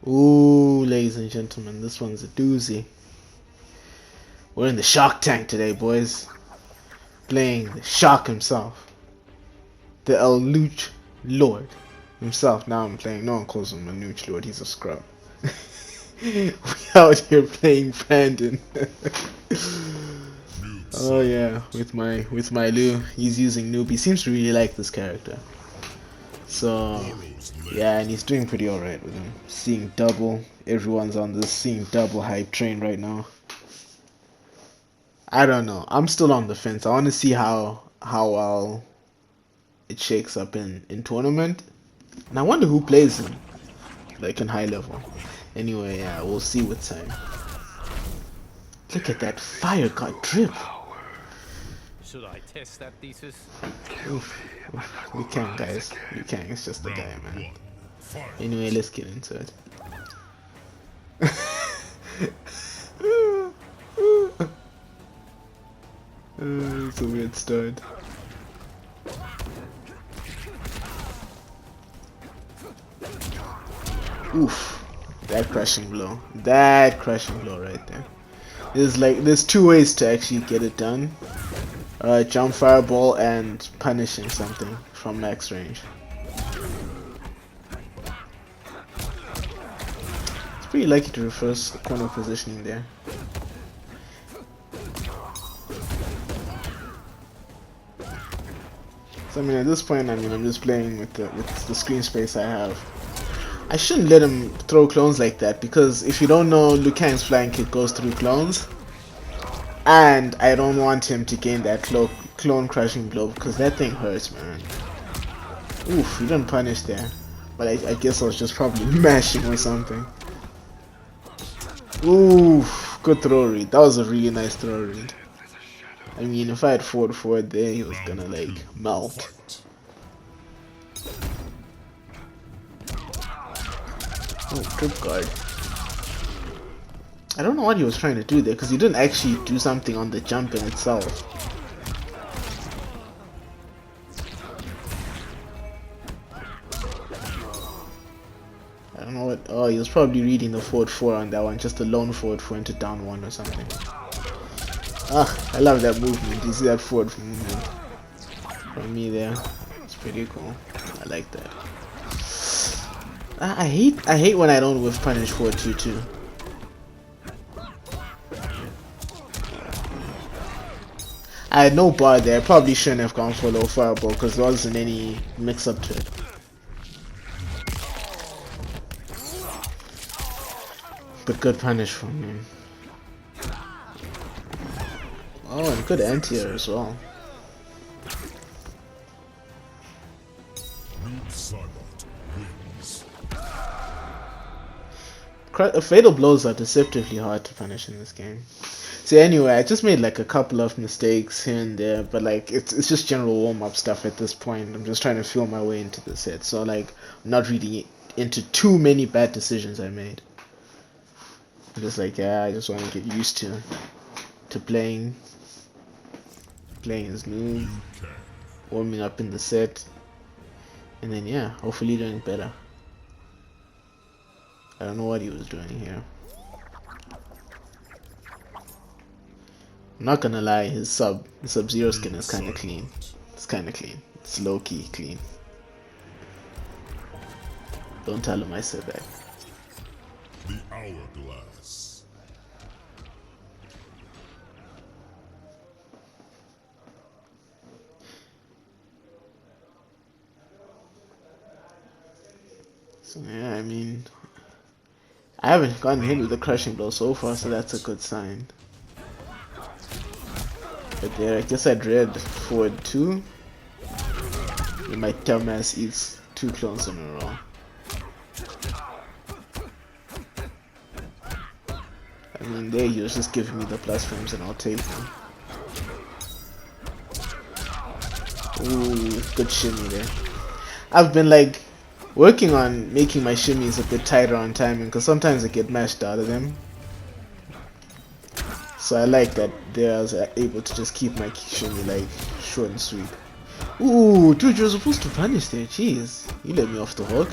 Ooh, ladies and gentlemen, this one's a doozy. We're in the Shark Tank today, boys. Playing the Shark himself. The El Luch Lord himself. Now I'm playing, no one calls him a Luch Lord, he's a scrub. We out here playing Brandon. Oh yeah, with my Lou. He's using noob. He seems to really like this character. So yeah, and he's doing pretty alright with him. Seeing double. Everyone's on this seeing double hype train right now. I don't know. I'm still on the fence. I want to see how well it shakes up in tournament. And I wonder who plays him, like in high level. Anyway, yeah, we'll see with time. Look at that fire god drip. Should I test that thesis? Oof. You can, guys. You can. It's just a guy, man. Anyway, let's get into it. It's a weird start. Oof. That crushing blow. That crushing blow right there. There's two ways to actually get it done. Jump fireball and punishing something from max range. It's pretty lucky to reverse the corner positioning there. So I mean, at this point, I'm just playing with the screen space I have. I shouldn't let him throw clones like that, because if you don't know, Liu Kang's flying kick goes through clones. And I don't want him to gain that clone crushing blow, because that thing hurts, man. Oof, he didn't punish there. But I guess I was just probably mashing or something. Oof, good throw read. That was a really nice throw read. I mean, if I had forward there, he was gonna like melt. Oh, trip guard. I don't know what he was trying to do there, because he didn't actually do something on the jump in itself. I don't know what. Oh, he was probably reading the forward 4 on that one, just a lone forward 4 into down 1 or something. Ah, I love that movement. You see that forward movement from me there? It's pretty cool. I like that. I hate when I don't whiff punish forward 2-2. I had no bar there. I probably shouldn't have gone for low fireball because there wasn't any mix up to it. But good punish from him. Oh, and good anti-air as well. Fatal blows are deceptively hard to punish in this game. So anyway, I just made like a couple of mistakes here and there, but like it's just general warm-up stuff at this point. I'm just trying to feel my way into the set, so like I'm not reading into too many bad decisions I made. I'm just like, yeah, I just want to get used to playing his move, warming up in the set, and then yeah, hopefully doing better. I don't know what he was doing here. I'm not gonna lie, his Sub-Zero skin is kinda clean. It's kinda clean. It's low-key clean. Don't tell him I said that. The hourglass. So yeah, I mean, I haven't gotten hit with a crushing blow so far, so that's a good sign. But there, I guess I'd read forward 2. And my dumbass eats 2 clones in a row. I mean, there he was just giving me the plus frames and I'll take them. Ooh, good shimmy there. I've been like working on making my shimmies a bit tighter on timing, because sometimes I get mashed out of them. So I like that there I was able to just keep my shimmy like short and sweet. Ooh, dude, you're supposed to punish there. Jeez, you let me off the hook.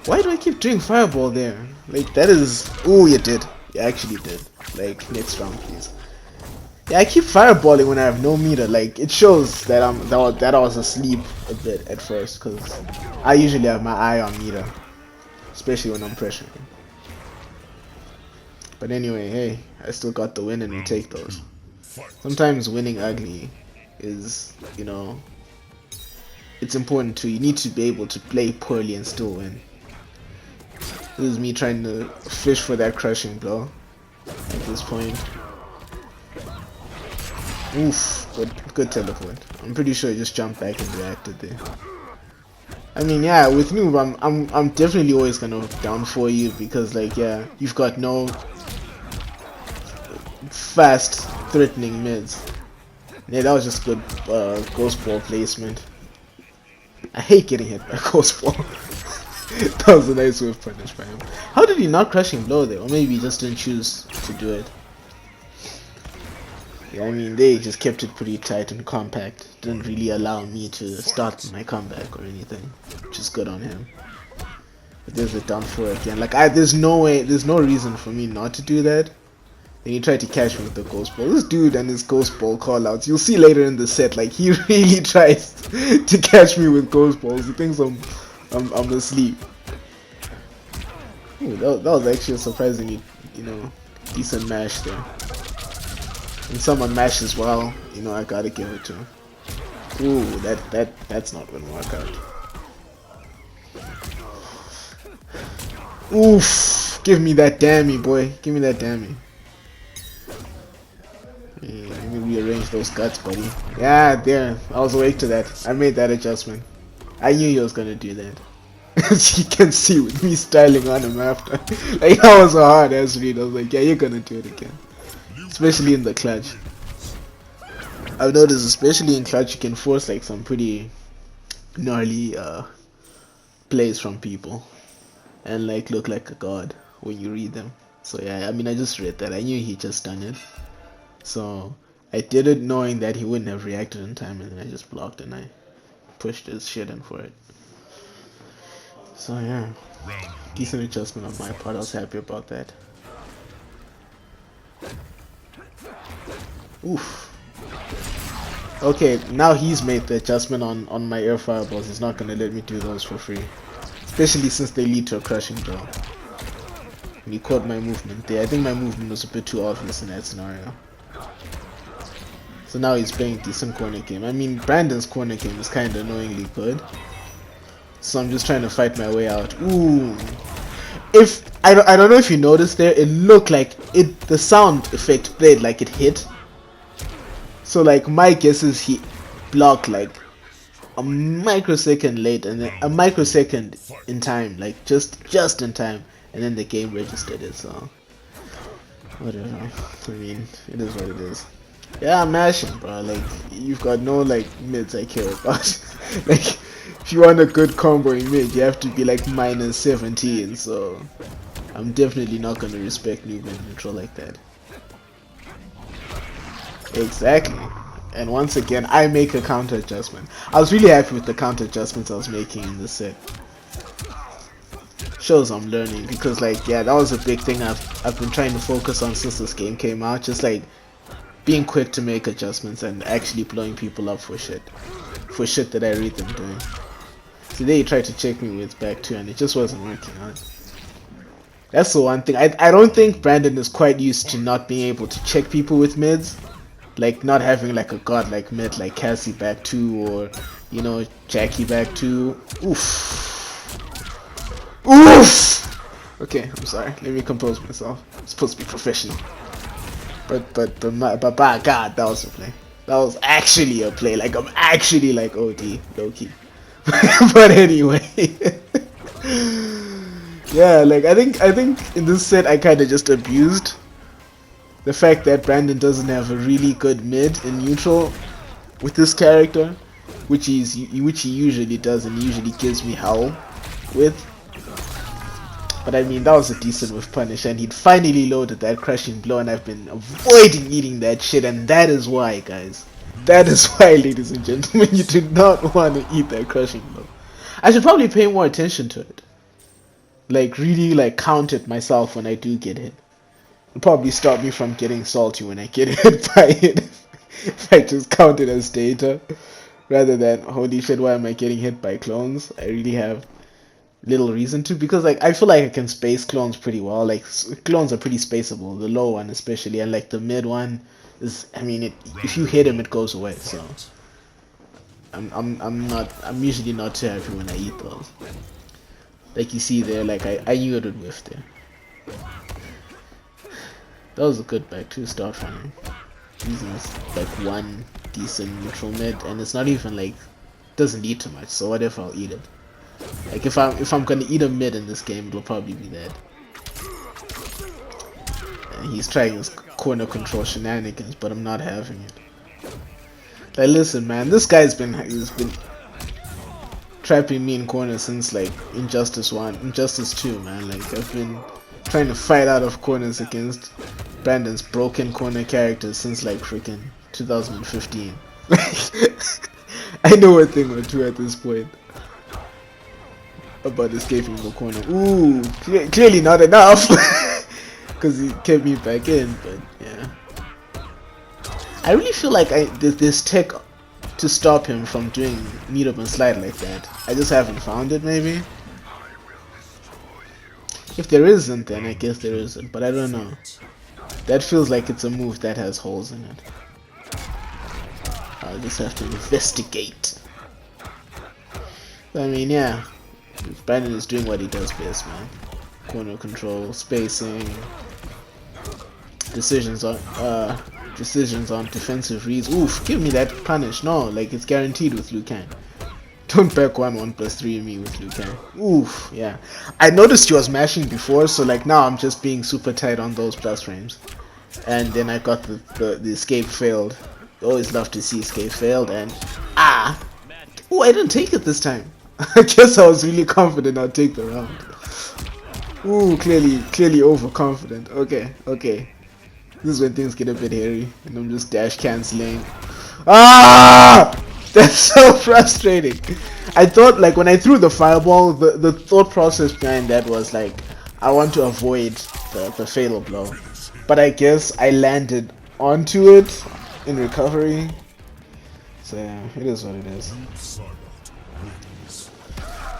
Why do I keep doing fireball there? Like, that is... Oh, you did. You actually did. Like, next round, please. Yeah, I keep fireballing when I have no meter. Like, it shows that that I was asleep a bit at first, because I usually have my eye on meter, especially when I'm pressuring. But anyway, hey, I still got the win and we take those. Sometimes winning ugly is, you know, it's important too. You need to be able to play poorly and still win. This is me trying to fish for that crushing blow at this point. Oof, good teleport. I'm pretty sure he just jumped back and reacted there. I mean, yeah, with noob, I'm definitely always gonna down for you because, like, yeah, you've got no fast, threatening mids. Yeah, that was just good ghost ball placement. I hate getting hit by ghost ball. That was a nice way of punish by him. How did he not crushing blow there? Or maybe he just didn't choose to do it. Yeah, I mean, they just kept it pretty tight and compact. Didn't really allow me to start my comeback or anything, which is good on him. But there's a down for again. Like, there's no reason for me not to do that. Then he tried to catch me with the ghost ball. This dude and his ghost ball callouts. You'll see later in the set, like, he really tries to catch me with ghost balls. He thinks I'm asleep. Ooh, that was actually a surprisingly, you know, decent mash there. When someone mashes well, you know, I gotta give it to him. Ooh, that's not gonna work out. Oof! Give me that dammy, boy. Give me that dammy. Yeah, let me rearrange those guts, buddy. Yeah, there. I was awake to that. I made that adjustment. I knew you was gonna do that. As you can see with me styling on him after. Like, that was a hard ass read. I was like, yeah, you're gonna do it again. Especially in the clutch. I've noticed, especially in clutch, you can force like some pretty gnarly plays from people. And like look like a god when you read them. So yeah, I mean, I just read that. I knew he just done it. So I did it knowing that he wouldn't have reacted in time, and then I just blocked and I pushed his shit in for it. So yeah, decent adjustment on my part. I was happy about that. Oof. Okay, now he's made the adjustment on my air fireballs. He's not gonna let me do those for free, especially since they lead to a crushing blow. And he caught my movement there. I think my movement was a bit too obvious in that scenario. So now he's playing decent corner game. I mean, Brandon's corner game is kind of annoyingly good. So I'm just trying to fight my way out. Ooh. If I don't know if you noticed there, it looked like the sound effect played like it hit. So like my guess is he blocked like a microsecond late and then a microsecond in time, like just in time, and then the game registered it. So whatever. I mean, it is what it is. Yeah, I'm mashing, bro. Like, you've got no like mids I care about. Like, if you want a good combo in mid, you have to be like minus 17. So I'm definitely not gonna respect noob and neutral like that. Exactly. And once again, I make a counter adjustment. I was really happy with the counter adjustments I was making in this set. Shows I'm learning, because like, yeah, that was a big thing I've been trying to focus on since this game came out. Just like being quick to make adjustments and actually blowing people up for shit that I read them doing. Today he tried to check me with back 2 and it just wasn't working out. That's the one thing. I don't think Brandon is quite used to not being able to check people with mids. Like not having like a god like mid like Cassie back 2 or, you know, Jackie back 2. Oof. Oof! Okay, I'm sorry. Let me compose myself. I'm supposed to be professional. But by God, that was a play. That was actually a play. Like, I'm actually like OD, low key. But anyway. Yeah, like I think in this set I kinda just abused the fact that Brandon doesn't have a really good mid in neutral with this character, which he usually does and usually gives me hell with. But I mean, that was a decent with punish, and he'd finally loaded that crushing blow, and I've been avoiding eating that shit, and that is why, guys. That is why, ladies and gentlemen, you do not want to eat that crushing blow. I should probably pay more attention to it. like really like count it myself when I do get hit. It'll probably stop me from getting salty when I get hit by it. If I just count it as data rather than holy shit, why am I getting hit by clones? I really have little reason to, because like I feel like I can space clones pretty well. Like clones are pretty spaceable, the low one especially, and like the mid one is, I mean, if you hit him it goes away. So I'm usually not too happy when I eat those. Like you see there, like I knew it would whiff there. That was a good back to start from. Using like one decent neutral mid, and it's not even like doesn't eat too much. So what if I'll eat it? Like if I'm gonna eat a mid in this game, it'll probably be that. And he's trying his corner control shenanigans, but I'm not having it. Like listen, man, this guy's been trapping me in corners since like Injustice 1, Injustice 2, man. Like I've been trying to fight out of corners against Brandon's broken corner characters since like freaking 2015. I know a thing or two at this point about escaping the corner. Ooh, clearly not enough, because he kept me back in. But yeah, I really feel like this tech to stop him from doing meet up and slide like that. I just haven't found it. Maybe if there isn't, then I guess there isn't. But I don't know. That feels like it's a move that has holes in it. I'll just have to investigate. I mean, yeah, Brandon is doing what he does best, man. Corner control, spacing, decisions on defensive reads. Oof, give me that punish. No, like it's guaranteed with Liu Kang. Don't back 1/1+3 me with Liu Kang. Oof, yeah. I noticed he was mashing before, so like now I'm just being super tight on those plus frames. And then I got the escape failed. Always love to see escape failed, and oh, I didn't take it this time. I guess I was really confident I'd take the round. Ooh, clearly overconfident. Okay. This is when things get a bit hairy, and I'm just dash canceling. That's so frustrating. I thought, like, when I threw the fireball, the thought process behind that was like, I want to avoid the fatal blow. But I guess I landed onto it in recovery. So yeah, it is what it is.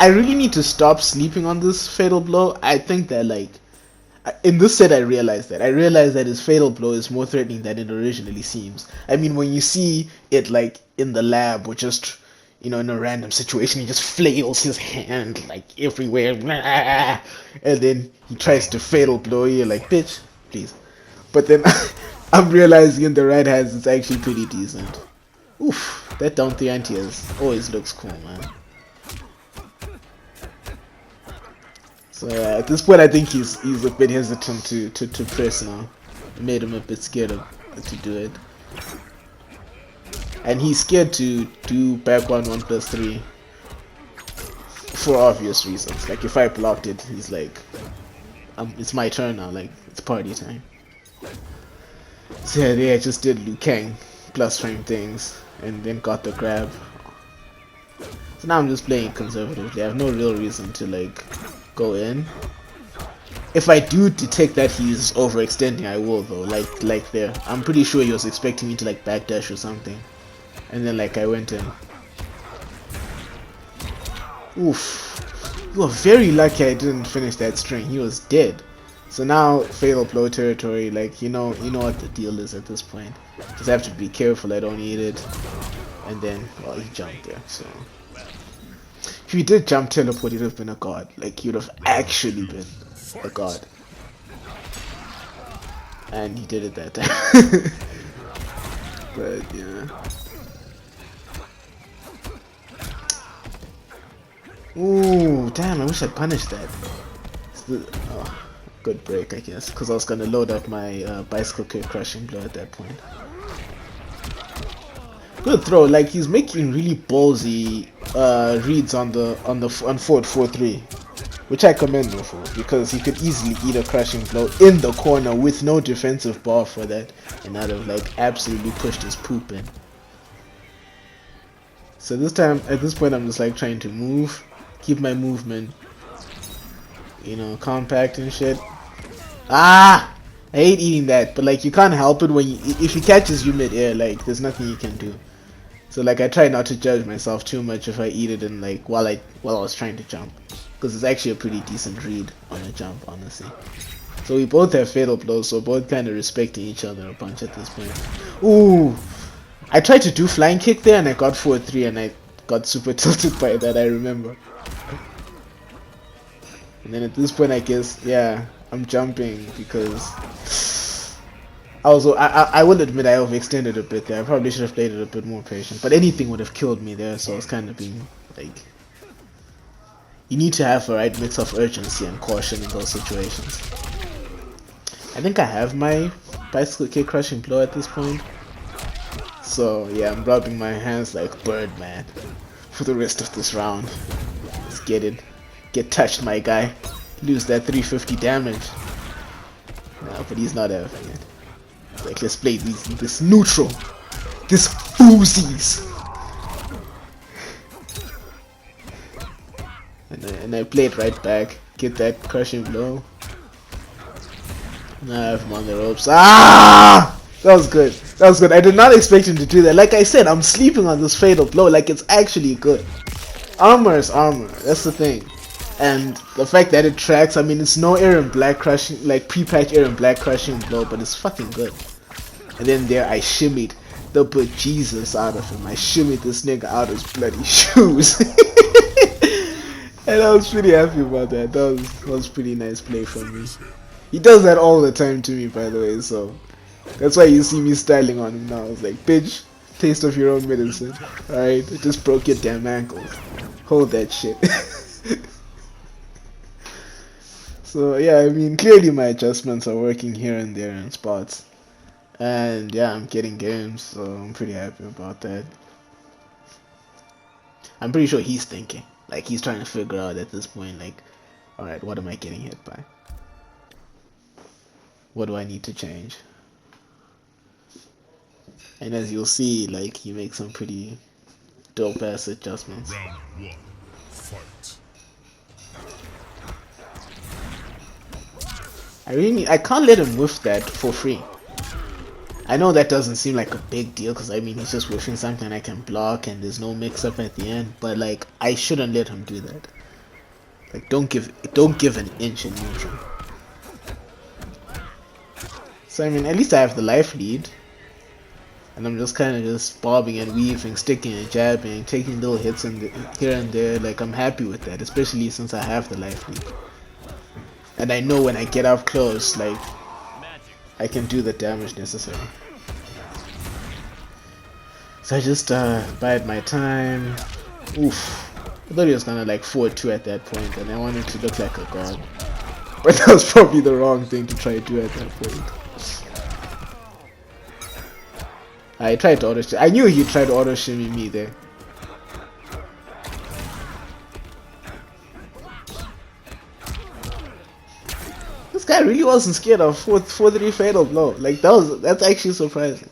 I really need to stop sleeping on this fatal blow. I think that like in this set I realized that his fatal blow is more threatening than it originally seems. I mean, when you see it like in the lab or just, you know, in a random situation, he just flails his hand like everywhere, and then he tries to fatal blow you, like, bitch, please. But then I'm realizing in the right hands it's actually pretty decent. Oof, that down 3 anti-airs always looks cool, man. So at this point I think he's a bit hesitant to press now. It made him a bit scared to do it. And he's scared to do back 1/1+3 for obvious reasons. Like if I blocked it, he's like, it's my turn now, like it's party time. So yeah, I just did Liu Kang plus frame things and then got the grab. So now I'm just playing conservatively. I have no real reason to like go in. If I do detect that he's overextending, I will though. Like there, I'm pretty sure he was expecting me to like backdash or something, and then like I went in. Oof! You were very lucky I didn't finish that string. He was dead. So now fatal blow territory. Like you know what the deal is at this point. Just have to be careful I don't eat it. And then, well, he jumped there. So if he did jump teleport, he'd have been a god. Like he would have actually been a god. And he did it that time. But yeah. Ooh, damn! I wish I'd punished that. Good break, I guess, because I was gonna load up my bicycle kick crushing blow at that point. Good throw. Like he's making really ballsy reads on forward 4-3, which I commend him for, because he could easily eat a crushing blow in the corner with no defensive bar for that, and I'd have like absolutely pushed his poop in. So this time, at this point, I'm just like trying to move, keep my movement, you know, compact and shit. Ah! I hate eating that, but like you can't help it when if he catches you mid-air, like there's nothing you can do. So like I try not to judge myself too much if I eat it in like while I was trying to jump, because it's actually a pretty decent read on a jump, honestly. So we both have fatal blows, so both kind of respecting each other a bunch at this point. Ooh, I tried to do flying kick there and I got 4-3 and I got super tilted by that. I remember. And then at this point, I guess, yeah, I'm jumping because I will admit I overextended a bit there. I probably should have played it a bit more patient, but anything would have killed me there. So I was kind of being like, you need to have the right mix of urgency and caution in those situations. I think I have my bicycle kick crushing blow at this point. So yeah, I'm rubbing my hands like Birdman for the rest of this round. Let's get it. Get touched, my guy. Lose that 350 damage. No, but he's not having it. Like, let's play this neutral. This foozies. And I play it right back. Get that crushing blow. Now I have him on the ropes. Ah! That was good. That was good. I did not expect him to do that. Like I said, I'm sleeping on this fatal blow. Like, it's actually good. Armor is armor. That's the thing. And the fact that it tracks, I mean, it's no Aaron Black crushing, like pre-patch Aaron Black crushing blow, but it's fucking good. And then there I shimmied the bejesus out of him. I shimmied this nigga out his bloody shoes. And I was pretty happy about that. That was pretty nice play from me. He does that all the time to me, by the way, so that's why you see me styling on him now. It's like, bitch, taste of your own medicine. Alright, I just broke your damn ankles. Hold that shit. So yeah, I mean, clearly my adjustments are working here and there in spots. And yeah, I'm getting games, so I'm pretty happy about that. I'm pretty sure he's thinking. Like, he's trying to figure out at this point, like, alright, what am I getting hit by? What do I need to change? And as you'll see, like, he makes some pretty dope ass adjustments. Round one, fight. I can't let him whiff that for free. I know that doesn't seem like a big deal because I mean he's just whiffing something I can block and there's no mix up at the end, but like I shouldn't let him do that. Like don't give an inch in neutral. So I mean at least I have the life lead. And I'm just kind of just bobbing and weaving, sticking and jabbing, taking little hits here and there. Like I'm happy with that, especially since I have the life lead. And I know when I get up close, like, I can do the damage necessary. So I just bide my time. Oof. I thought he was gonna like 4-2 at that point, and I wanted to look like a god. But that was probably the wrong thing to try to do at that point. I tried to auto-shimmy. I knew he tried to auto-shimmy me there. This guy really wasn't scared of 4-3 fatal blow. Like that's actually surprising.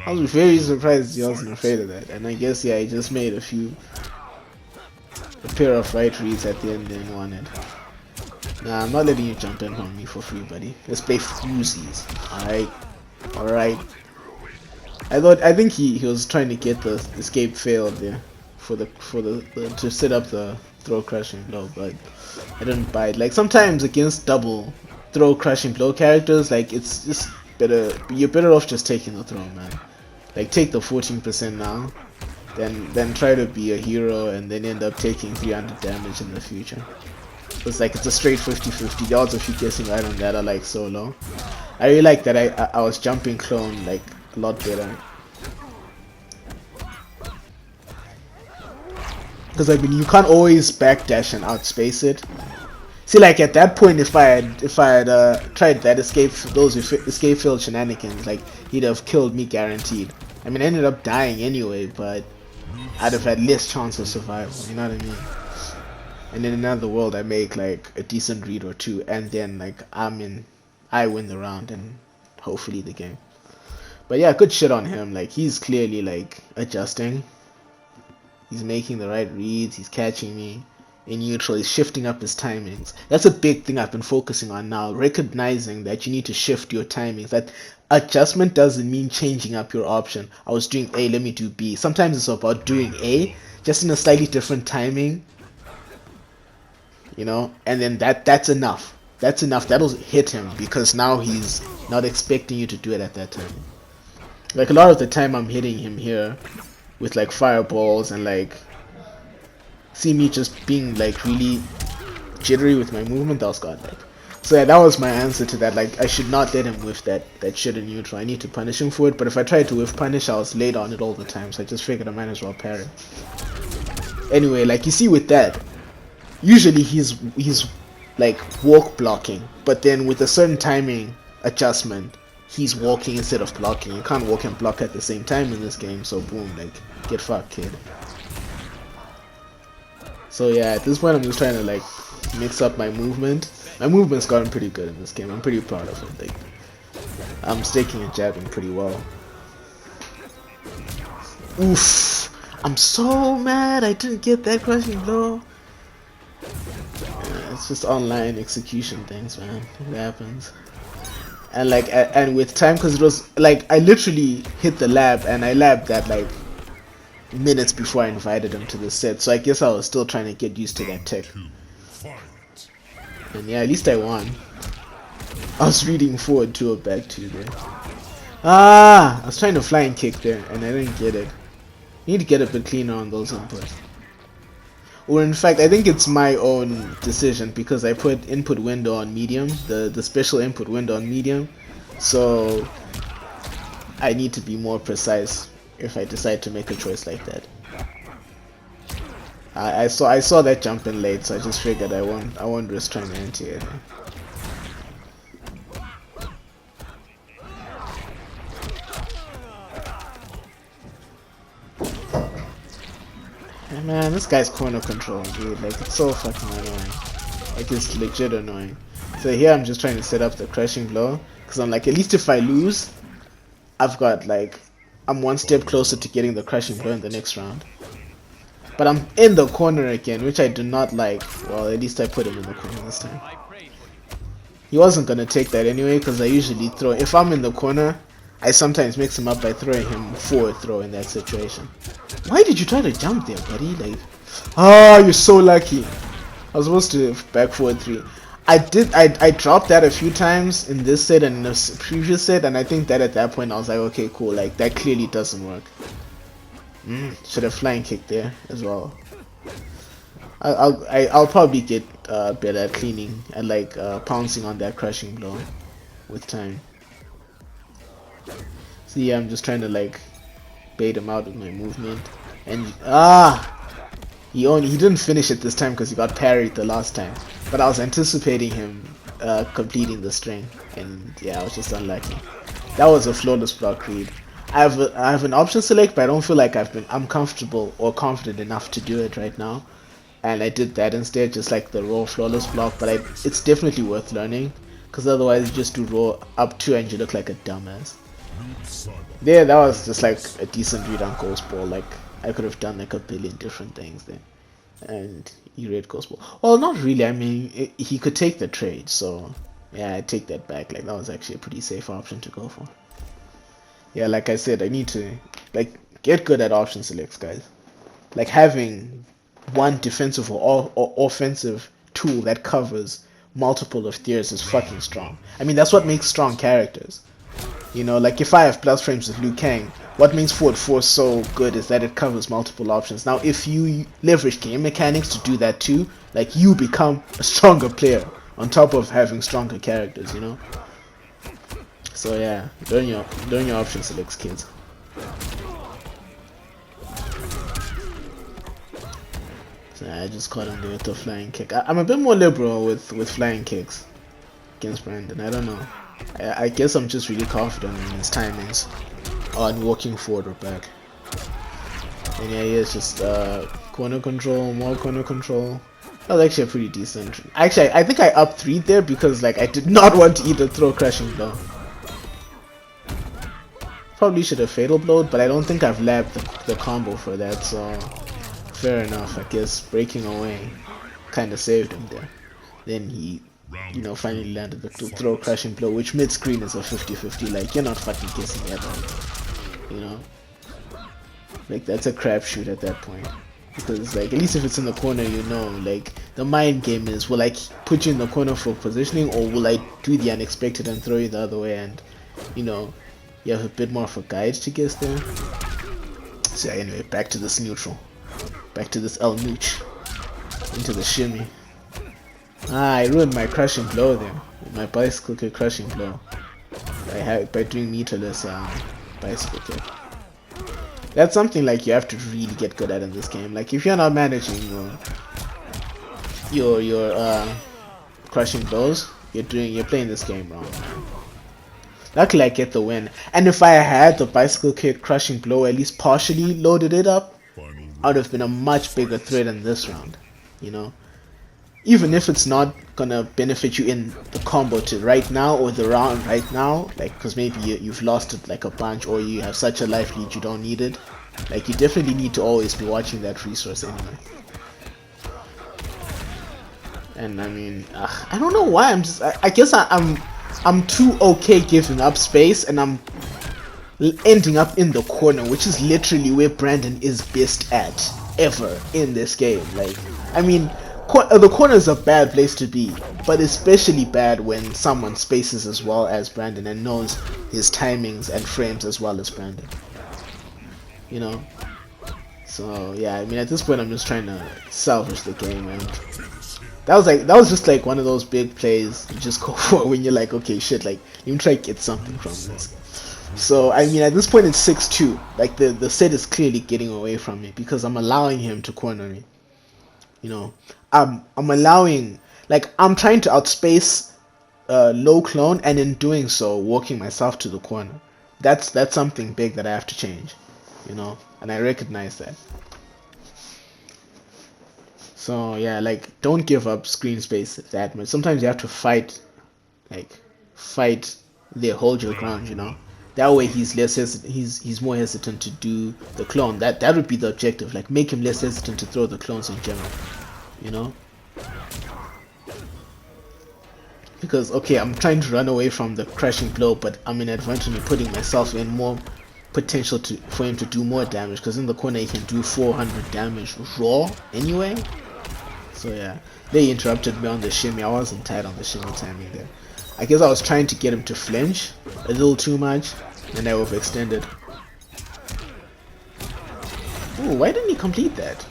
I was very surprised he wasn't afraid of that. And I guess yeah, he just made a pair of right reads at the end and won it. Nah, I'm not letting you jump in on me for free, buddy. Let's play fusies. Alright. I think he was trying to get the escape fail there to set up the throw crushing blow, but I didn't buy it. Like sometimes against double throw crushing blow characters, like it's just better. You're better off just taking the throw, man. Like take the 14% now, then try to be a hero and then end up taking 300 damage in the future. It's like it's a straight 50-50. The odds of you guessing right on that are like so low. I really like that I was jumping clone like a lot better. Because I mean you can't always backdash and outspace it. See, like at that point, if I had tried that escape failed shenanigans, like he'd have killed me guaranteed. I mean, I ended up dying anyway, but I'd have had less chance of survival. You know what I mean? And in another world, I make like a decent read or two, and then like I win the round and hopefully the game. But yeah, good shit on him. Like he's clearly like adjusting. He's making the right reads. He's catching me. in neutral. He's shifting up his timings. That's a big thing I've been focusing on now, recognizing that you need to shift your timings. That adjustment doesn't mean changing up your option. I was doing A, let me do B. Sometimes it's about doing A, just in a slightly different timing, you know, and then that's enough. That's enough. That'll hit him because now he's not expecting you to do it at that time. Like a lot of the time I'm hitting him here with like fireballs and like see me just being like really jittery with my movement. That was godlike. So yeah, that was my answer to that. Like I should not let him whiff that shit in neutral. I need to punish him for it. But if I tried to whiff punish, I was late on it all the time. So I just figured I might as well parry. Anyway, like you see with that, usually he's like walk blocking, but then with a certain timing adjustment, he's walking instead of blocking. You can't walk and block at the same time in this game. So boom, like get fucked, kid. So yeah, at this point I'm just trying to like mix up my movement. My movement's gotten pretty good in this game. I'm pretty proud of it. Like I'm staking and jabbing pretty well. Oof! I'm so mad I didn't get that crushing blow. Yeah, it's just online execution things, man. It happens. And like and with time, because it was like I literally hit the lab and I labbed that like minutes before I invited him to the set, so I guess I was still trying to get used to that tech. And yeah, at least I won. I was reading forward to a back two there. Ah, I was trying to flying kick there and I didn't get it. Need to get a bit cleaner on those inputs. Or in fact, I think it's my own decision because I put input window on medium, the special input window on medium, so I need to be more precise if I decide to make a choice like that. I saw that jump in late, so I just figured I won't risk trying to anti it. Hey man, this guy's corner control, dude. Like it's so fucking annoying. Like it's legit annoying. So here I'm just trying to set up the crushing blow because I'm like, at least if I lose, I've got like I'm one step closer to getting the crushing blow in the next round. But I'm in the corner again, which I do not like. Well, at least I put him in the corner this time. He wasn't gonna take that anyway, because I usually throw. If I'm in the corner, I sometimes mix him up by throwing him forward throw in that situation. Why did you try to jump there, buddy? Like, ah, you're so lucky. I was supposed to back forward 3. I dropped that a few times in this set and in the previous set, and I think that at that point I was like, okay, cool. Like that clearly doesn't work. Should have flying kicked there as well. I'll probably get better at cleaning and like pouncing on that crushing blow with time. So yeah, I'm just trying to like bait him out with my movement, and he didn't finish it this time because he got parried the last time. But I was anticipating him completing the string, and yeah, I was just unlucky. That was a flawless block read. I have an option select, but I don't feel like I'm comfortable or confident enough to do it right now, and I did that instead, just like the raw flawless block. But it's definitely worth learning, because otherwise you just do raw up 2 and you look like a dumbass. There, that was just like a decent read on Ghost Ball. Like I could have done like a billion different things there, and he read Ghost Ball. Well, not really. I mean, he could take the trade, so yeah, I take that back. Like that was actually a pretty safe option to go for. Yeah, like I said, I need to like get good at option selects, guys. Like having one defensive or offensive tool that covers multiple of tiers is fucking strong. I mean, that's what makes strong characters. You know, like if I have plus frames with Liu Kang, what makes Forward 4 so good is that it covers multiple options. Now, if you leverage game mechanics to do that too, like you become a stronger player on top of having stronger characters, you know? So yeah, learn your option selects, kids. So I just caught him there with the flying kick. I'm a bit more liberal with flying kicks against Brandon. I don't know. I guess I'm just really confident in his timings on walking forward or back. And yeah, it's just corner control, more corner control. That was actually a pretty decent. Actually, I think I up 3'd there because like I did not want to either throw crashing blow. Probably should have fatal blowed, but I don't think I've labbed the combo for that, so fair enough. I guess breaking away kind of saved him there. Then he, you know, finally landed the throw crushing blow, which mid screen is a 50-50. Like, you're not fucking kissing ever, you know. Like, that's a crapshoot at that point. Because, like, at least if it's in the corner, you know, like, the mind game is, will I put you in the corner for positioning, or will I do the unexpected and throw you the other way, and, you know, you have a bit more of a guide to guess there. So yeah, anyway, back to this neutral. Back to this El Nooch. Into the shimmy. Ah, I ruined my crushing blow there. My bicycle kick crushing blow. By doing meterless bicycle kick. That's something like you have to really get good at in this game. Like if you're not managing your crushing blows, you're playing this game wrong, man. Luckily I get the win. And if I had the bicycle kick crushing blow at least partially loaded it up, I would have been a much bigger threat in this round. You know? Even if it's not gonna benefit you in the combo to right now or the round right now, like because maybe you've lost it like a bunch or you have such a life lead you don't need it, like you definitely need to always be watching that resource anyway. And I mean, I don't know why I guess I'm too okay giving up space, and I'm ending up in the corner, which is literally where Brandon is best at ever in this game. Like, I mean, the corner is a bad place to be, but especially bad when someone spaces as well as Brandon and knows his timings and frames as well as Brandon. You know? So yeah, I mean at this point I'm just trying to salvage the game, and that was just like one of those big plays you just go for when you're like, okay, shit, like let me try to get something from this. So I mean at this point it's 6-2. Like the set is clearly getting away from me because I'm allowing him to corner me. You know, I'm allowing, like I'm trying to outspace low clone, and in doing so walking myself to the corner. That's something big that I have to change, you know, and I recognize that. So yeah, like don't give up screen space that much. Sometimes you have to fight there, hold your ground, you know. That way he's less he's more hesitant to do the clone. That would be the objective, like make him less hesitant to throw the clones in general, you know. Because okay, I'm trying to run away from the crashing blow, but I'm inadvertently putting myself in more potential for him to do more damage, because in the corner he can do 400 damage raw anyway. So yeah, they interrupted me on the shimmy. I wasn't tight on the shimmy timing there. I guess I was trying to get him to flinch a little too much, and I overextended. Ooh, why didn't he complete that?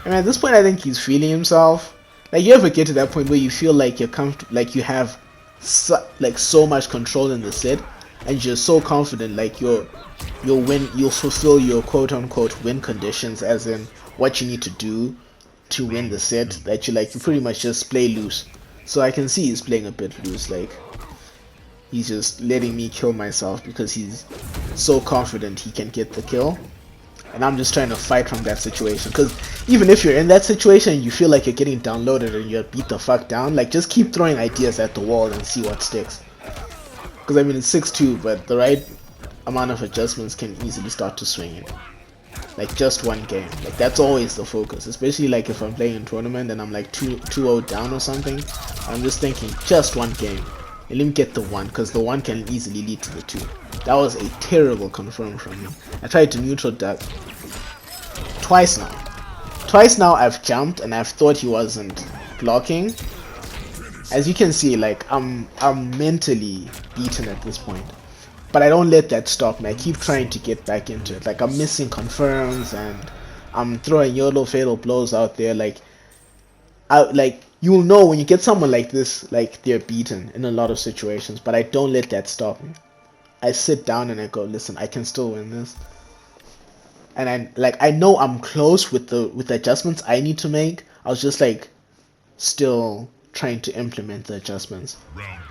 I mean, at this point I think he's feeling himself. Like, you ever get to that point where you feel like you're comfortable, like you have so much control in the set, and you're so confident, like you'll fulfill your quote-unquote win conditions, as in what you need to do to win the set, that you pretty much just play loose. So I can see he's playing a bit loose, like he's just letting me kill myself because he's so confident he can get the kill, and I'm just trying to fight from that situation. Because even if you're in that situation and you feel like you're getting downloaded and you're beat the fuck down, like just keep throwing ideas at the wall and see what sticks. Because I mean it's 6-2, but the right amount of adjustments can easily start to swing it. Like just one game, like that's always the focus, especially like if I'm playing in tournament and I'm like 2-0 down or something. I'm just thinking just one game and let me get the one, because the one can easily lead to the 2. That was a terrible confirm from me. I tried to neutral duck twice now I've jumped and I've thought he wasn't blocking. As you can see, like I'm mentally beaten at this point. But I don't let that stop me. I keep trying to get back into it. Like I'm missing confirms and I'm throwing YOLO fatal blows out there. Like you'll know when you get someone like this, like they're beaten in a lot of situations. But I don't let that stop me. I sit down and I go, listen, I can still win this. And I know I'm close with the adjustments I need to make. I was just like still trying to implement the adjustments.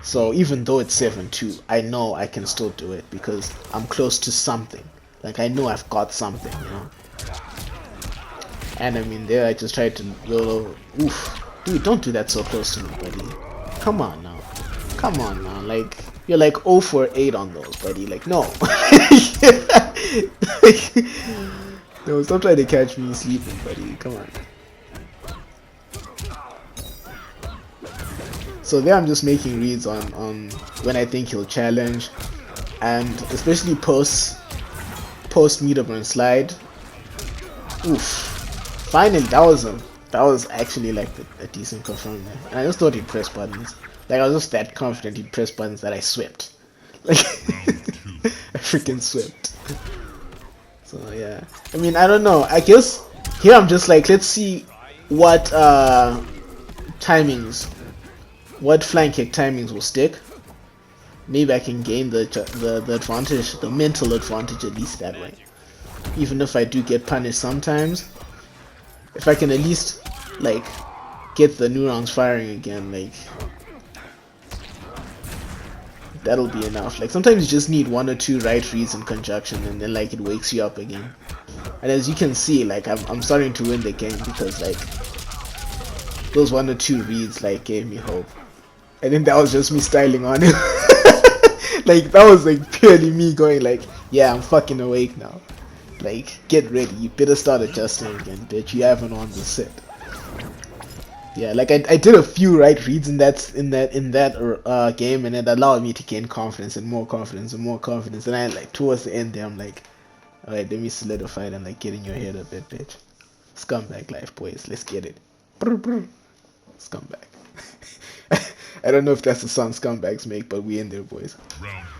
So even though it's 7-2, I know I can still do it because I'm close to something. Like I know I've got something, you know. And I mean there I just tried to YOLO. Oof. Dude, don't do that so close to me, buddy. Come on now. Like you're like 0 for 8 on those, buddy. Like no. No, stop trying to catch me sleeping, buddy. Come on. So there I'm just making reads on when I think he'll challenge, and especially post meter burn slide. Oof! Finally, that was actually like a decent confirm there. And I just thought he'd press buttons. Like I was just that confident he'd press buttons that I swept. Like I freaking swept. So yeah, I mean I don't know. I guess here I'm just like, let's see what timings, what flying kick timings will stick. Maybe I can gain the advantage, the mental advantage at least that way. Even if I do get punished sometimes, if I can at least like get the neurons firing again, like that'll be enough. Like sometimes you just need 1 or 2 right reads in conjunction, and then like it wakes you up again. And as you can see, like I'm starting to win the game because like those 1 or 2 reads like gave me hope. I think that was just me styling on it. Like that was like purely me going like, yeah, I'm fucking awake now. Like get ready, you better start adjusting again, bitch. You haven't won the set. Yeah, like I did a few right reads in that game, and it allowed me to gain confidence and more confidence and more confidence. And I like towards the end there, I'm like, alright, let me solidify it and like get in your head a bit, bitch. Scumbag life, boys. Let's get it. Brr, brr. Scumbag. I don't know if that's the sound scumbags make, but we in there, boys.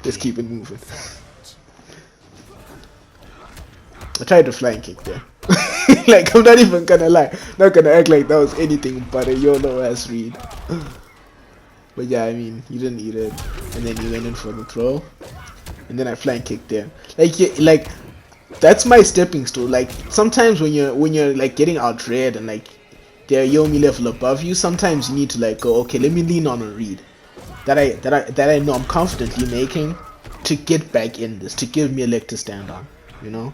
Let's keep it moving. I tried to flying kick there. Like I'm not even gonna lie, not gonna act like that was anything but a YOLO ass read. But yeah, I mean, you didn't eat it, and then you went in for the throw, and then I flying kicked there. Like yeah, like that's my stepping stool. Like sometimes when you're like getting out read and like they're Yomi level above you, sometimes you need to like go, okay, let me lean on a read that I know I'm confidently making to get back in this, to give me a leg to stand on, you know.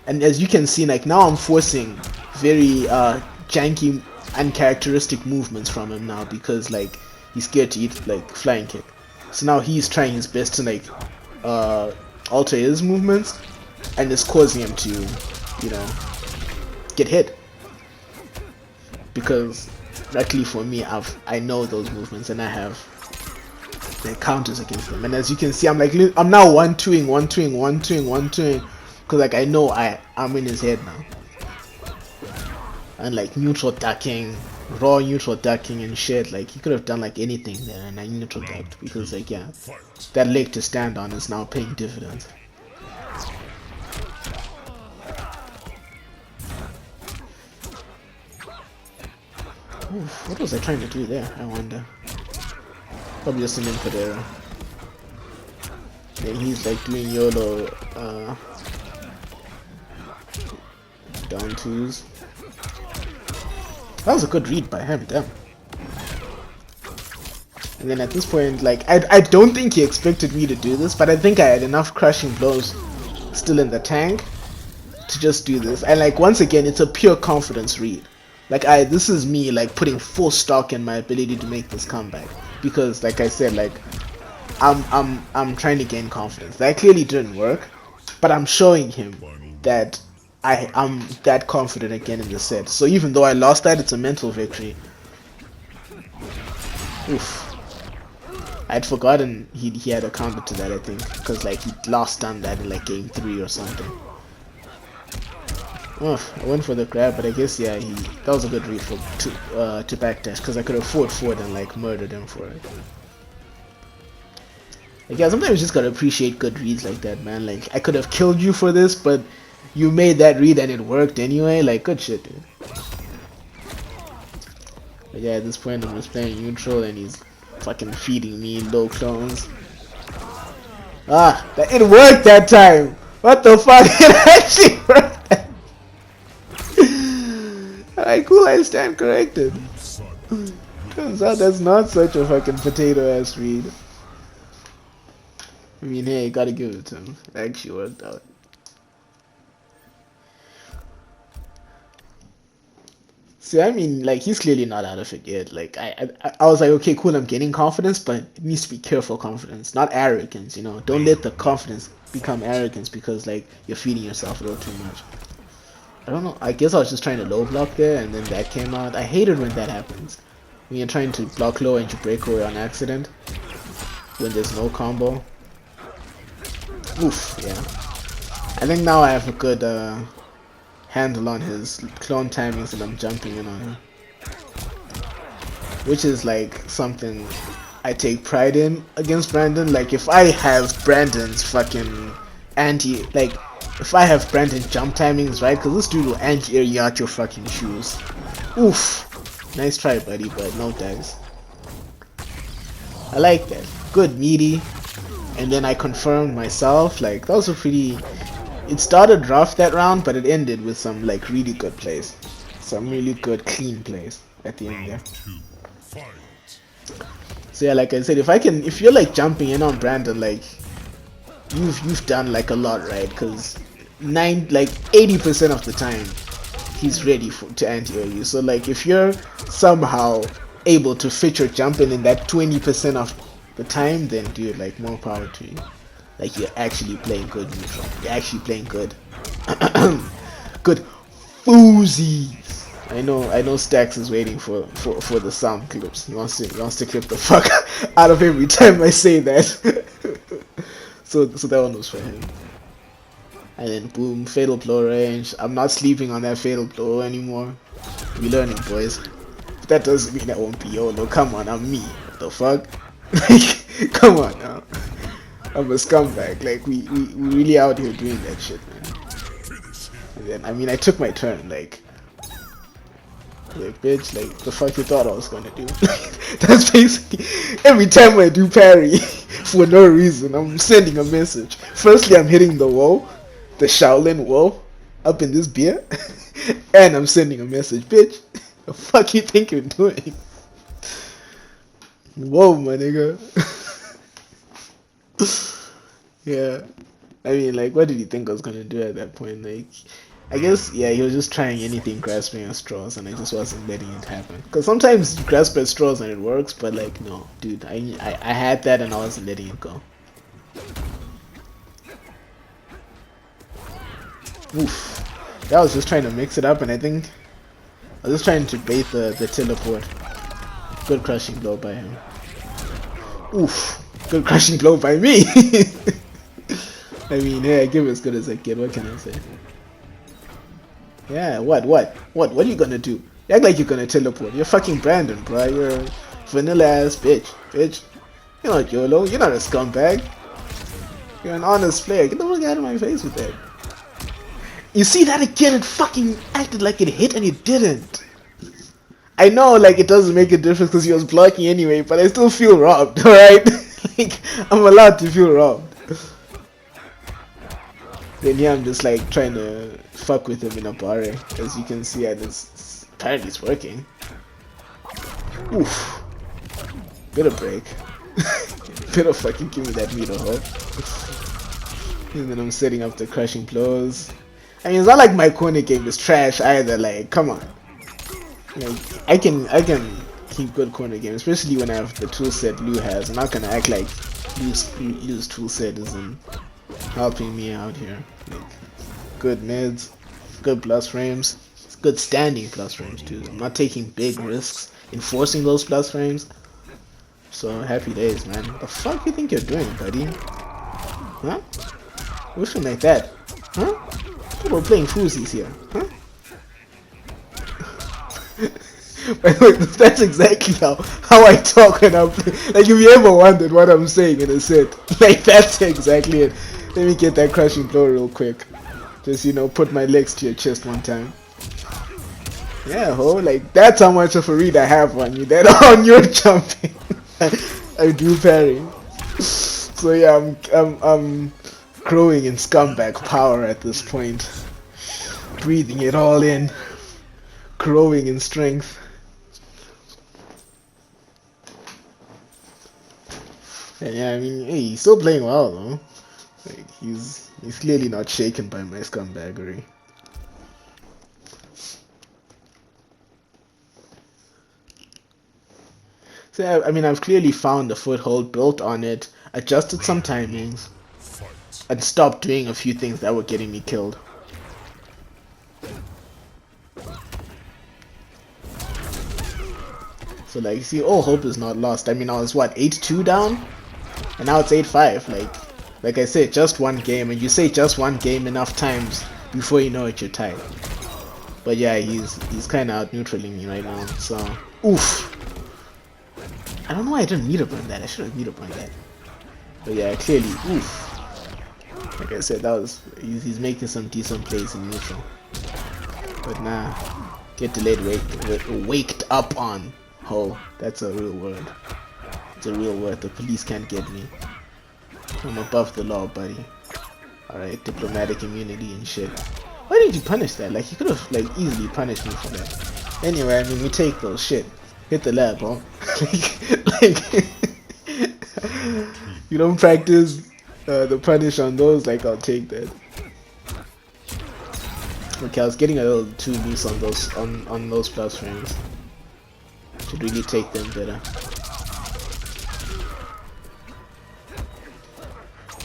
And as you can see, like now I'm forcing very janky, uncharacteristic movements from him now because like he's scared to eat like flying kick. So now he's trying his best to like alter his movements, and it's causing him to, you know, get hit. Because luckily for me, I know those movements and I have the counters against them. And as you can see, I'm like I'm now 1-2ing. Because like I know I'm in his head now, and like neutral ducking, raw neutral ducking and shit. Like he could have done like anything there, and I neutral ducked because like yeah, that leg to stand on is now paying dividends. Oof, what was I trying to do there? I wonder. Probably just an input error. Then he's like doing YOLO. Down twos. That was a good read by him, damn. And then at this point, like I don't think he expected me to do this, but I think I had enough crushing blows still in the tank to just do this. And like once again, it's a pure confidence read. Like this is me like putting full stock in my ability to make this comeback because like I said, like I'm trying to gain confidence. That clearly didn't work, but I'm showing him that I'm that confident again in the set. So even though I lost that, it's a mental victory. Oof. I'd forgotten he had a counter to that, I think, because like he last done that in like game 3 or something. Oh, I went for the grab, but I guess yeah, that was a good read to backdash because I could have forward and like murdered him for it. Like yeah, sometimes you just gotta appreciate good reads like that, man. Like I could have killed you for this, but you made that read and it worked anyway. Like good shit, dude. But yeah, at this point I'm just playing neutral and he's fucking feeding me low clones. Ah, it worked that time. What the fuck? It actually worked. Alright, cool, I stand corrected. Turns out that's not such a fucking potato ass read. I mean, hey, gotta give it to him. It actually worked out. See, I mean, like, he's clearly not out of it yet. Like, I was like, okay, cool, I'm gaining confidence, but it needs to be careful confidence, not arrogance, you know? Don't let the confidence become arrogance because, like, you're feeding yourself a little too much. I don't know, I guess I was just trying to low block there, and then that came out. I hate it when that happens. when you're trying to block low and you break away on accident when there's no combo. Oof, yeah. I think now I have a good handle on his clone timings and I'm jumping in on him. Which is like something I take pride in against Brandon. Like if I have Brandon's fucking if I have Brandon jump timings right, because this dude will anti-air you out your fucking shoes. Oof. Nice try, buddy, but no dice. I like that. Good meaty. And then I confirmed myself. Like that was a pretty. It started rough that round, but it ended with some like really good plays. Some really good clean plays at the end there. So yeah, like I said, if you're like jumping in on Brandon, like you've done like a lot, right? Because 80% of the time he's ready to anti-air you. So like if you're somehow able to fit your jump in that 20% of the time, then dude, like more power to you. Like you're actually playing good neutral. You're actually playing good. Good foozies. I know Stacks is waiting for the sound clips. He wants to clip the fuck out of every time I say that. so that one was for him. And then boom, fatal blow range. I'm not sleeping on that fatal blow anymore. We learning, boys. But that doesn't mean I won't be YOLO. Come on, I'm me. What the fuck? Like, come on now. I'm a scumbag. Like we really out here doing that shit, man. And then I mean I took my turn, like bitch, like the fuck you thought I was gonna do? That's basically every time I do parry for no reason, I'm sending a message. Firstly, I'm hitting the wall, the Shaolin wall, up in this beer, and I'm sending a message, bitch. The fuck you think you're doing? Whoa, my nigga. Yeah, I mean, like, what did he think I was gonna do at that point? Like, I guess, yeah, he was just trying anything grasping at straws, and I just wasn't letting it happen. Because sometimes you grasp at straws and it works, but like, no, dude, I had that and I wasn't letting it go. Oof. Yeah, I was just trying to mix it up, and I think I was just trying to bait the teleport. Good crushing blow by him. Oof. Good crushing blow by me. I mean, yeah, I give it as good as I get. What can I say? Yeah, what are you gonna do? You act like you're gonna teleport. You're fucking Brandon, bro. You're a vanilla ass bitch. You're not YOLO. You're not a scumbag. You're an honest player. Get the fuck out of my face with that. You see that again? It fucking acted like it hit and it didn't. I know, like, it doesn't make a difference because he was blocking anyway, but I still feel robbed, alright? Like, I'm allowed to feel robbed. Then yeah, I'm just like trying to fuck with him in a bar. As you can see, apparently it's working. Oof. Better break. Better fucking give me that meter hole. And then I'm setting up the crushing blows. I mean, it's not like my corner game is trash either. Like, come on. Like, I can keep good corner game, especially when I have the toolset Lou has. I'm not gonna act like Lou's toolset isn't helping me out here. Like, good mids, good plus frames, good standing plus frames too. I'm not taking big risks in forcing those plus frames. So happy days, man. The fuck you think you're doing, buddy? Huh? Wishing like that? Huh? We're playing foozies here, huh? By the way, that's exactly how I talk when I'm playing. Like, if you ever wondered what I'm saying in a set, like, that's exactly it. Let me get that crushing blow real quick. Just, you know, put my legs to your chest one time. Yeah, ho, like, that's how much of a read I have on you. That on your jumping, I do parry. So yeah, I'm growing in scumbag power at this point. Breathing it all in. Growing in strength. And yeah, I mean, hey, he's still playing well though. Like, he's clearly not shaken by my scumbaggery. So I mean, I've clearly found a foothold, built on it, adjusted some timings, and stopped doing a few things that were getting me killed. So like, you see, all hope is not lost. I mean, I was what, 8-2 down, and now it's 8-5. Like I said, just one game, and you say just one game enough times before you know it, you're tied. But yeah, he's kind of out neutraling me right now. So oof. I don't know why I didn't meter burn that. I should have meter burned that. But yeah, clearly, oof. Like I said, that was he's making some decent plays in neutral. But nah, get delayed, waked up on. Oh, that's a real word. It's a real word. The police can't get me. I'm above the law, buddy. Alright, diplomatic immunity and shit. Why did you punish that? Like, you could have, like, easily punished me for that. Anyway, I mean, we take those shit. Hit the lab, huh? like, you don't practice the punish on those, like, I'll take that. Okay, I was getting a little too loose on those plus frames. Should really take them better.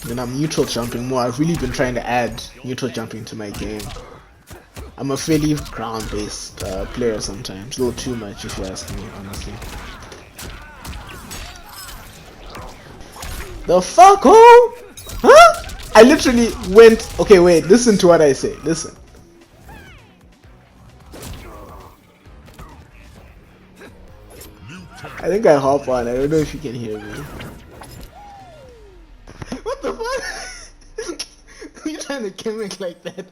Then I'm neutral jumping more. I've really been trying to add neutral jumping to my game. I'm a fairly ground-based player sometimes. A little too much if you ask me, honestly. The fuck, oh? Huh? I literally went... Okay, wait, listen to what I say. Listen. I think I hop on. I don't know if you can hear me. What the fuck? Are you trying to gimmick like that?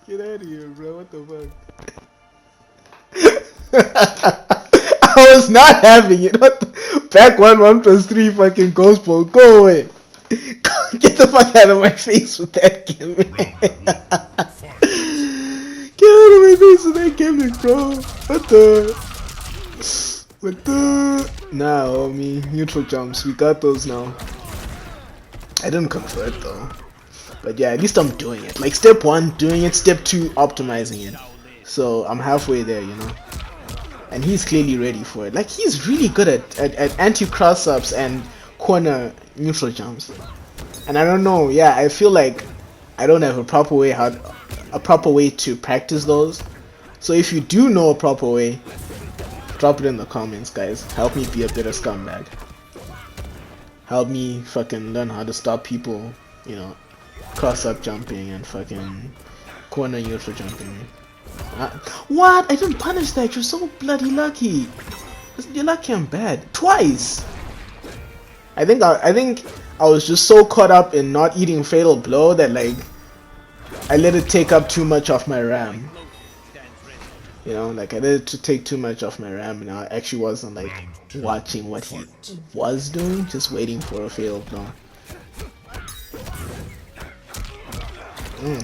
Get out of here, bro. What the fuck? I was not having it. What the? Back 1+3 fucking ghost ball. Go away. Get the fuck out of my face with that gimmick. Get out of my face with that gimmick, bro. What the? Nah, homie. Neutral jumps. We got those now. I didn't convert though. But yeah, at least I'm doing it. Like step 1, doing it. Step 2, optimizing it. So I'm halfway there, you know. And he's clearly ready for it. Like he's really good at anti-cross ups and corner neutral jumps. And I don't know. Yeah, I feel like I don't have a proper way to practice those. So if you do know a proper way, drop it in the comments, guys. Help me be a better scumbag. Help me fucking learn how to stop people, you know, cross-up jumping and fucking corner neutral jumping. What? I didn't punish that. You're so bloody lucky. You're lucky I'm bad. Twice. I think I was just so caught up in not eating fatal blow that like I let it take up too much of my RAM. You know, like I let it to take too much off my RAM, and I actually wasn't like watching what he was doing, just waiting for a fatal blow.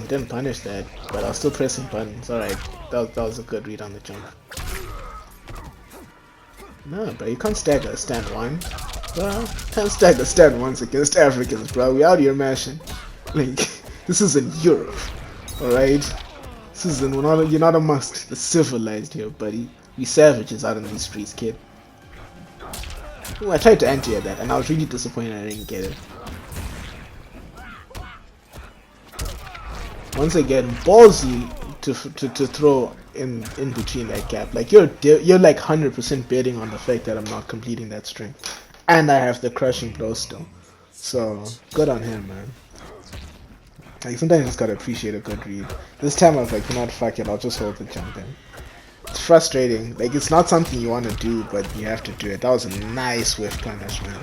Didn't punish that, but I was still pressing buttons. Alright, that was a good read on the jump. No, bro, you can't stack a stand 1. Bro, can't stack a stand 1s against Africans, bro. We out here mashing. Like, this is in Europe, alright? This is in, you're not amongst the civilized here, buddy. We savages out in these streets, kid. Ooh, I tried to anti at that, and I was really disappointed I didn't get it. Once again, ballsy to throw in between that gap. Like you're like 100% betting on the fact that I'm not completing that string, and I have the crushing blow still. So good on him, man. Like sometimes you just gotta appreciate a good read. This time I was like, you know what, fuck it, I'll just hold the jump in. It's frustrating. Like it's not something you want to do, but you have to do it. That was a nice whiff punish, man.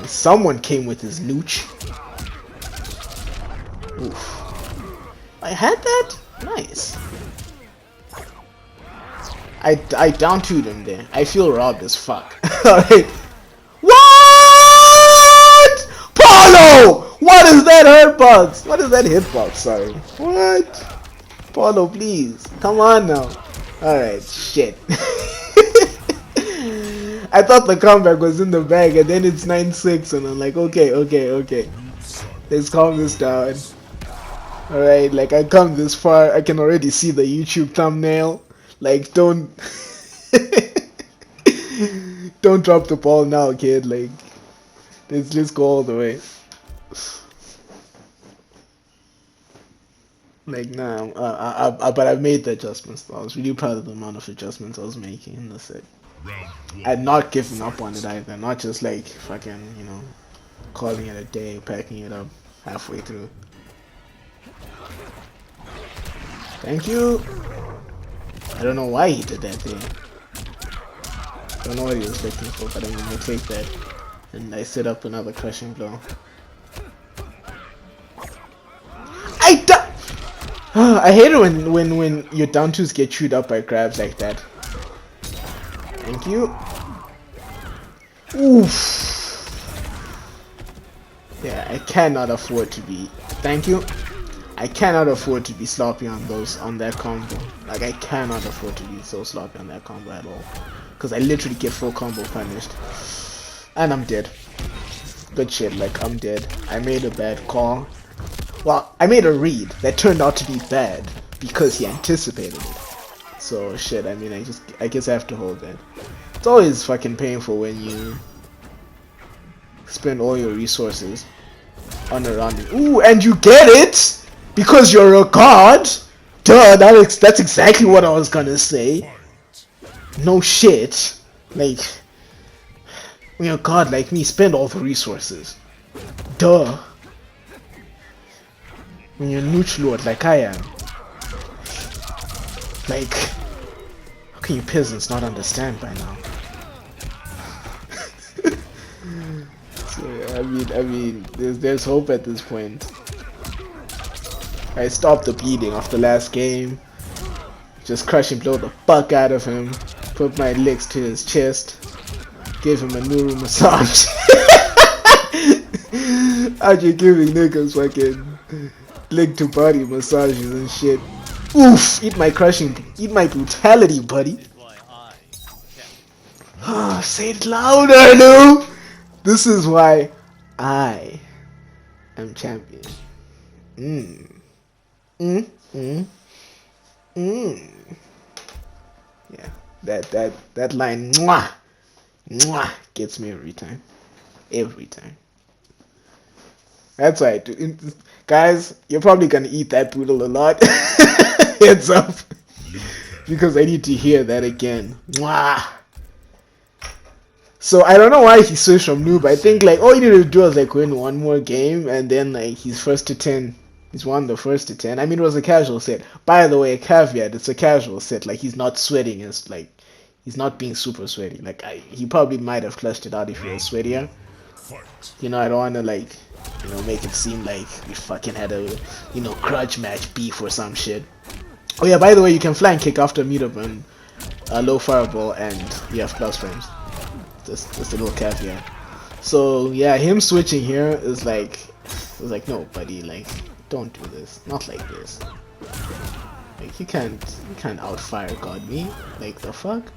Someone came with his nooch. Oof. I had that? Nice. I down 2'd him there. I feel robbed as fuck. Alright. What? Paulo! What is that hitbox? What is that hitbox? Sorry. What? Paulo, please. Come on now. Alright, shit. I thought the comeback was in the bag and then it's 9-6 and I'm like, okay. Let's calm this down. Alright, like I come this far, I can already see the YouTube thumbnail. Like don't don't drop the ball now, kid. Like let's go all the way. Like, nah, but I made the adjustments. I was really proud of the amount of adjustments I was making in the set. Round I had one. not given up on it either. Not just like fucking, calling it a day, packing it up halfway through. Thank you. I don't know why he did that thing. I don't know what he was looking for, but I'm gonna take that. And I set up another crushing blow. I hate it when your down twos get chewed up by grabs like that. Thank you. Oof. Yeah, I cannot afford to be. Thank you. I cannot afford to be sloppy on that combo. Like, I cannot afford to be so sloppy on that combo at all. Because I literally get full combo punished. And I'm dead. Good shit, like, I'm dead. I made a bad call. Well, I made a read that turned out to be bad because he anticipated it. So shit, I mean, I guess I have to hold that. It's always fucking painful when you spend all your resources on a round. Ooh, and you get it because you're a god. Duh, that's exactly what I was gonna say. No shit. Like, when you're a god like me, spend all the resources. Duh. When you're a neutral lord like I am. Like, how can you peasants not understand by now? So yeah, I mean, there's hope at this point. I stopped the bleeding after last game. Just crush and blow the fuck out of him. Put my legs to his chest. Give him a Nuru massage. After giving niggas fucking leg to body massages and shit. Oof! Eat my brutality, buddy. Say it louder, no! This is why I am champion. Yeah, that line, mwah, gets me every time. Every time. That's right, guys. You're probably gonna eat that poodle a lot. Heads up, because I need to hear that again. Mwah. So I don't know why he switched from noob. I think like all you need to do is like win one more game, and then like he's first to 10. He's won the first to 10. I mean, it was a casual set. By the way, a caveat: it's a casual set. Like he's not sweating. It's like he's not being super sweaty. Like he probably might have clutched it out if he was sweatier. I don't want to like make it seem like we fucking had a grudge match beef or some shit. Oh yeah, by the way, you can flying kick after meetup and low fireball, and you have plus frames. Just a little caveat. So yeah, him switching here is like, no, buddy, like don't do this. Not like this. Like you can't outfire God me. Like the fuck.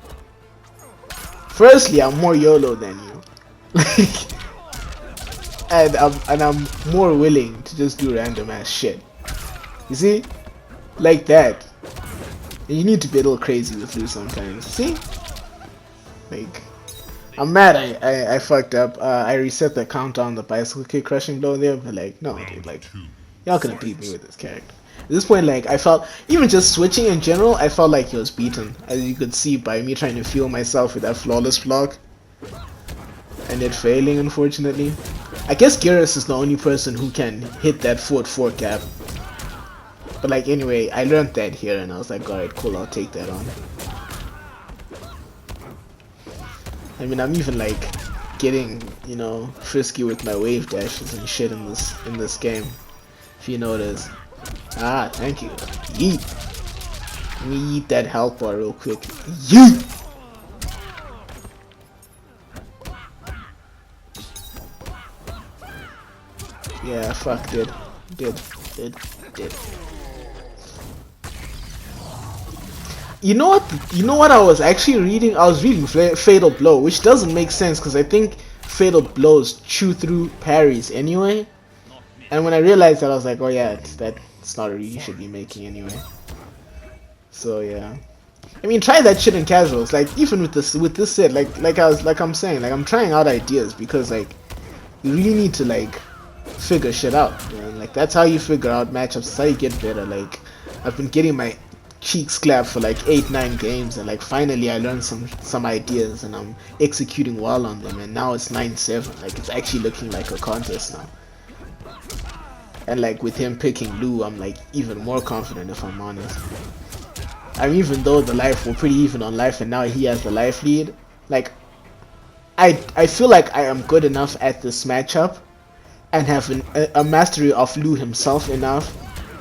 Firstly, I'm more YOLO than you. Like, and I'm more willing to just do random ass shit. You see? Like that. And you need to be a little crazy with you sometimes. See? Like, I'm mad I fucked up. I reset the count on the bicycle kick crushing blow there, but like, no, dude, like, y'all couldn't beat me with this character. At this point, like, I felt, even just switching in general, I felt like he was beaten. As you could see by me trying to fuel myself with that flawless block. And it failing, unfortunately. I guess Garrus is the only person who can hit that 4-4 cap. But like, anyway, I learned that here and I was like, alright, cool, I'll take that on. I mean, I'm even like getting, frisky with my wave dashes and shit in this game. If you notice. Ah, thank you. Yeet. Let me eat that health bar real quick. Yeet. Yeah, fuck, did. You know what I was actually reading? I was reading Fatal Blow, which doesn't make sense because I think Fatal Blows chew through parries anyway. And when I realized that, I was like, oh yeah, that's not a read you should be making anyway. So yeah, I mean, try that shit in casuals. Like even with this set, I'm saying, like I'm trying out ideas because like you really need to like figure shit out, man. Like that's how you figure out matchups. That's how you get better. Like I've been getting my cheeks clapped for like 8-9 games, and like finally I learned some ideas, and I'm executing well on them. And now it's 9-7. Like it's actually looking like a contest now. And like with him picking Lou, I'm like even more confident, if I'm honest. I mean, even though the life were pretty even on life, and now he has the life lead, like I feel like I am good enough at this matchup and have a mastery of Lou himself enough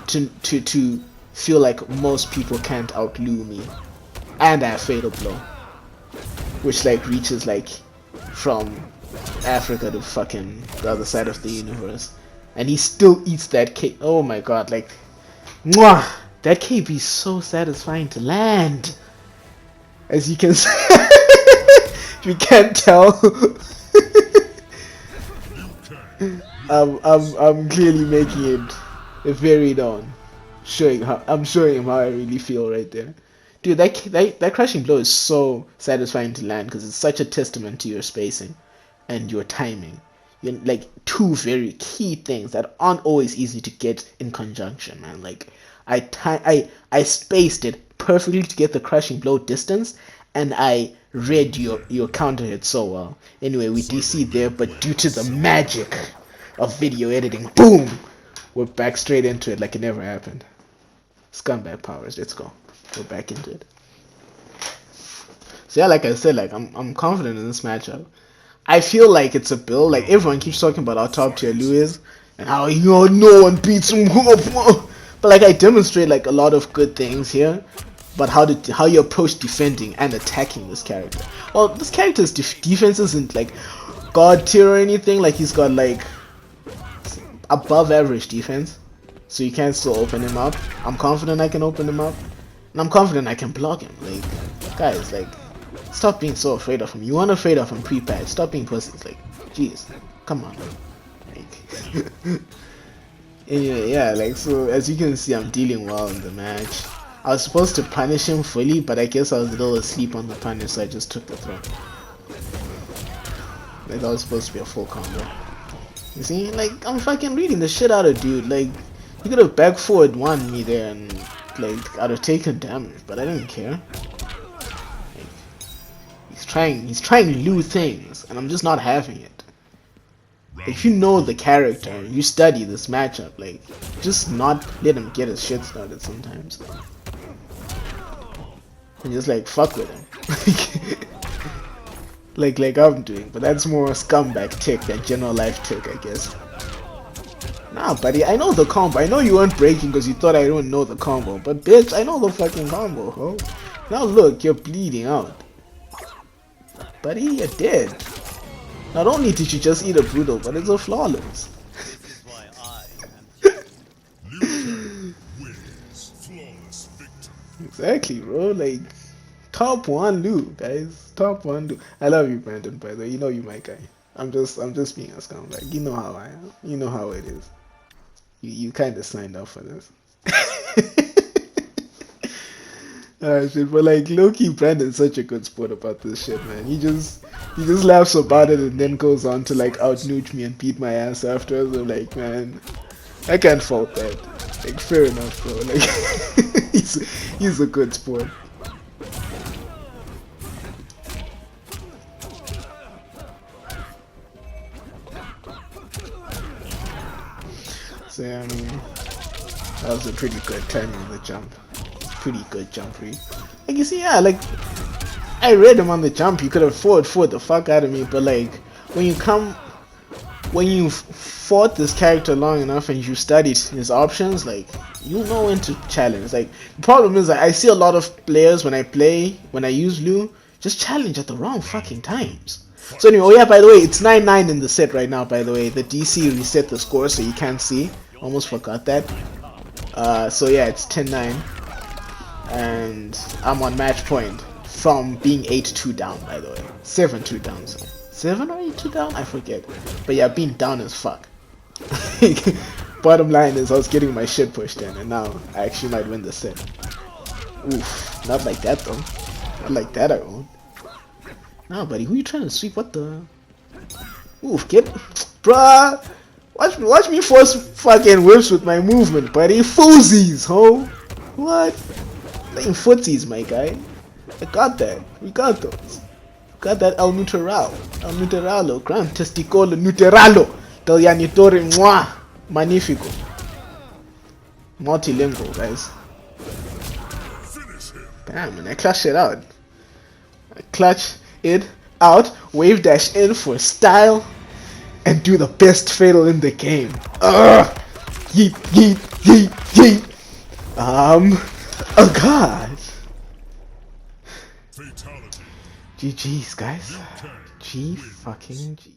to feel like most people can't outloo me. And I have Fatal Blow, which like reaches like from Africa to fucking the other side of the universe, and he still eats that cake. Oh my god, like mwah, that KB is so satisfying to land, as you can see. You can't tell. I'm clearly making it very known, showing him how I really feel right there, dude. That crushing blow is so satisfying to land because it's such a testament to your spacing and your timing. You're like two very key things that aren't always easy to get in conjunction, man. Like I spaced it perfectly to get the crushing blow distance, and I read your counter hit so well. Anyway, we DC there, but due to the magic of video editing, boom, we're back straight into it like it never happened. Scumbag powers, let's go. We're back into it. So yeah, like I said, like I'm confident in this matchup. I feel like it's a build. Like everyone keeps talking about how top tier Lou is and how no one beats him. But like I demonstrate like a lot of good things here. But how you approach defending and attacking this character. Well, this character's defense isn't like god tier or anything. Like he's got like above average defense, so you can still open him up. I'm confident I can open him up, and I'm confident I can block him. Like guys, like stop being so afraid of him. You weren't afraid of him pre-patch. Stop being pussies. Like jeez, come on. Like anyway, yeah. Like so, as you can see, I'm dealing well in the match. I was supposed to punish him fully, but I guess I was a little asleep on the punish, so I just took the throw. Like that was supposed to be a full combo. You see, like I'm fucking reading the shit out of dude. Like he could have back forward won me there, and like I'd have taken damage, but I didn't care. Like, he's trying to do things, and I'm just not having it. If you know the character, you study this matchup, like just not let him get his shit started sometimes. And just like fuck with him. like I'm doing, but that's more scumbag tick than general life tick, I guess. Nah, buddy, I know the combo. I know you weren't breaking because you thought I don't know the combo, but bitch, I know the fucking combo, ho. Now look, you're bleeding out. Buddy, you're dead. Not only did you just eat a brutal, but it's a flawless. Exactly, bro. Like top one Lou, guys. Top one Lou. I love you, Brandon. By the way, you know you my guy. I'm just being a scumbag. You know how I am. You know how it is. You kind of signed up for this. Shit, but like low-key, Brandon's such a good sport about this shit, man. He just laughs about it and then goes on to like out-nooch me and beat my ass after. So like, man, I can't fault that. Like, fair enough, bro. Like, he's a good sport. So yeah, I mean, that was a pretty good timing of the jump. Pretty good jump read. Like you see, yeah, like I read him on the jump. You could have forward the fuck out of me, but like when you fought this character long enough and you studied his options, like you know when to challenge. Like the problem is, I see a lot of players when I use Lou, just challenge at the wrong fucking times. So anyway, oh yeah, by the way, it's 9-9 in the set right now. By the way, the DC reset the score so you can't see. Almost forgot that. So yeah, it's 10-9. And I'm on match point from being 8-2 down, by the way. 7-2 down, so 7 or 8-2 down? I forget. But yeah, being down as fuck. Bottom line is I was getting my shit pushed in, and now I actually might win the set. Oof, not like that though. Not like that I won't. Nah, buddy, who you trying to sweep? What the? Oof, get... Bruh! Watch me force fucking whips with my movement, buddy. Foosies, ho. What? Playing footsies, my guy. I got that. We got those. Got that El Nuteralo. El Nuteralo. Gran Testicolo Nuteralo. Del Janitore Mwah. Magnifico. Multilingual, guys. Damn, man. I clutched it out. I clutch it out. Wave dash in for style. And do the best fatal in the game. Yeet, yeet, yeet, yeet. Oh god. Fatality. GG's, guys. G fucking G.